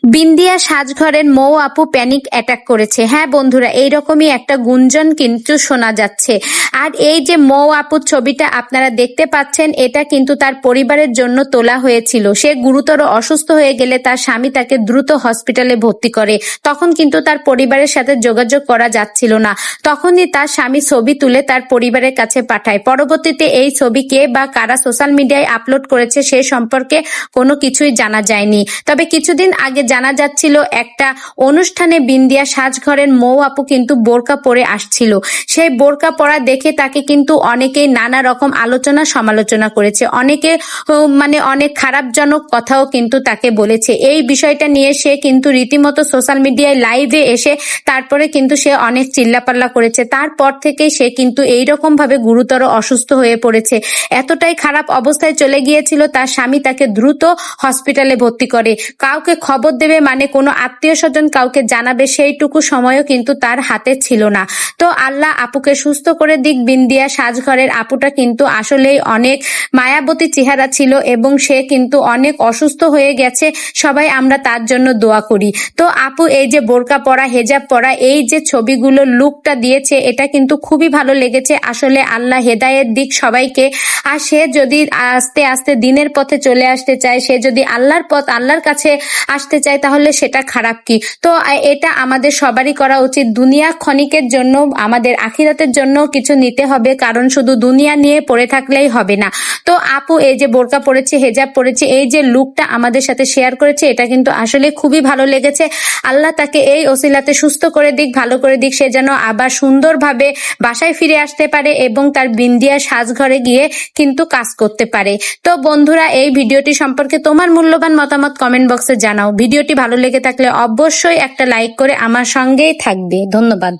বিন্দিয়া সাজঘরের মৌ আপু panic attack করেছে। হ্যাঁ বন্ধুরা, এইরকমই একটা গুঞ্জন কিন্তু শোনা যাচ্ছে। আর এই যে মৌ আপুর ছবিটা আপনারা দেখতে পাচ্ছেন, এটা কিন্তু তার পরিবারের জন্য তোলা হয়েছিল। সে গুরুতর অসুস্থ হয়ে গেলে তার স্বামী তাকে দ্রুত হসপিটালে ভর্তি করে। তখন কিন্তু তার পরিবারের সাথে যোগাযোগ করা যাচ্ছিল না। তখনই তার স্বামী ছবি তুলে তার পরিবারের কাছে পাঠায়। পরবর্তীতে এই ছবি কে বা কারা সোশ্যাল মিডিয়ায় আপলোড করেছে সে সম্পর্কে কোনো কিছুই জানা যায়নি। তবে কিছুদিন আগে জানা যাচ্ছিল একটা অনুষ্ঠানে বিন্দিয়া সাজঘরের মৌ আপু কিন্তু বোরকা পরে আসছিল। সেই বোরকা পরা দেখে তাকে কিন্তু অনেকেই নানা রকম আলোচনা সমালোচনা করেছে। অনেকে অনেক খারাপজনক কথাও কিন্তু তাকে বলেছে। এই বিষয়টা নিয়ে সে কিন্তু রীতিমতো সোশ্যাল মিডিয়ায় লাইভে এসে তারপরে কিন্তু সে অনেক চিল্লাপাল্লা করেছে। তারপর থেকেই সে কিন্তু এইরকম ভাবে গুরুতর অসুস্থ হয়ে পড়েছে। এতটাই খারাপ অবস্থায় চলে গিয়েছিল, তার স্বামী তাকে দ্রুত হসপিটালে ভর্তি করে। কাউকে খবর দেবে মানে কোনো আত্মীয় স্বজন কাউকে জানাবে সেইটুকু সময়ও কিন্তু তার হাতে ছিল না। তো আল্লাহ আপুকে সুস্থ করে দিক। বিন্দিয়া সাজঘরের আপুটা কিন্তু আসলেই অনেক মায়াবতী চেহারা ছিল এবং সে কিন্তু অনেক অসুস্থ হয়ে গেছে। সবাই আমরা তার জন্য দোয়া করি। তো আপু এই যে বোরকা পরা, হেজাব পরা, এই যে ছবিগুলো লুকটা দিয়েছে, এটা কিন্তু খুবই ভালো লেগেছে। আসলে আল্লাহ হেদায়েত দিক সবাইকে। আর সে যদি আস্তে আস্তে দিনের পথে চলে আসতে চায়, সে যদি আল্লাহর কাছে আসতে চায়, তাহলে সেটা খারাপ কি? তো এটা আমাদের সবারই করা উচিত। দুনিয়া ক্ষণিকের জন্য, আমাদের আখিরাতের জন্য কিছু নিতে হবে, কারণ শুধু দুনিয়া নিয়ে পড়ে থাকলেই হবে না। তো আপু এই যে বোরকা পরেছে, হেজাব পরেছে, এই যে লুকটা আমাদের সাথে শেয়ার করেছে, এটা কিন্তু আসলে খুবই ভালো লেগেছে। আল্লাহ তাকে এই ওসিলাতে সুস্থ করে দিক, ভালো করে দিক। সে যেন আবার সুন্দরভাবে বাসায় ফিরে আসতে পারে এবং তার বিন্দিয়া সাজঘরে গিয়ে কিন্তু কাজ করতে পারে। তো বন্ধুরা, এই ভিডিওটি সম্পর্কে তোমার মূল্যবান মতামত কমেন্ট বক্সে জানাও। ভিডিওটি ভালো লেগে থাকলে অবশ্যই একটা লাইক করে আমার সঙ্গেই থাকবে। ধন্যবাদ।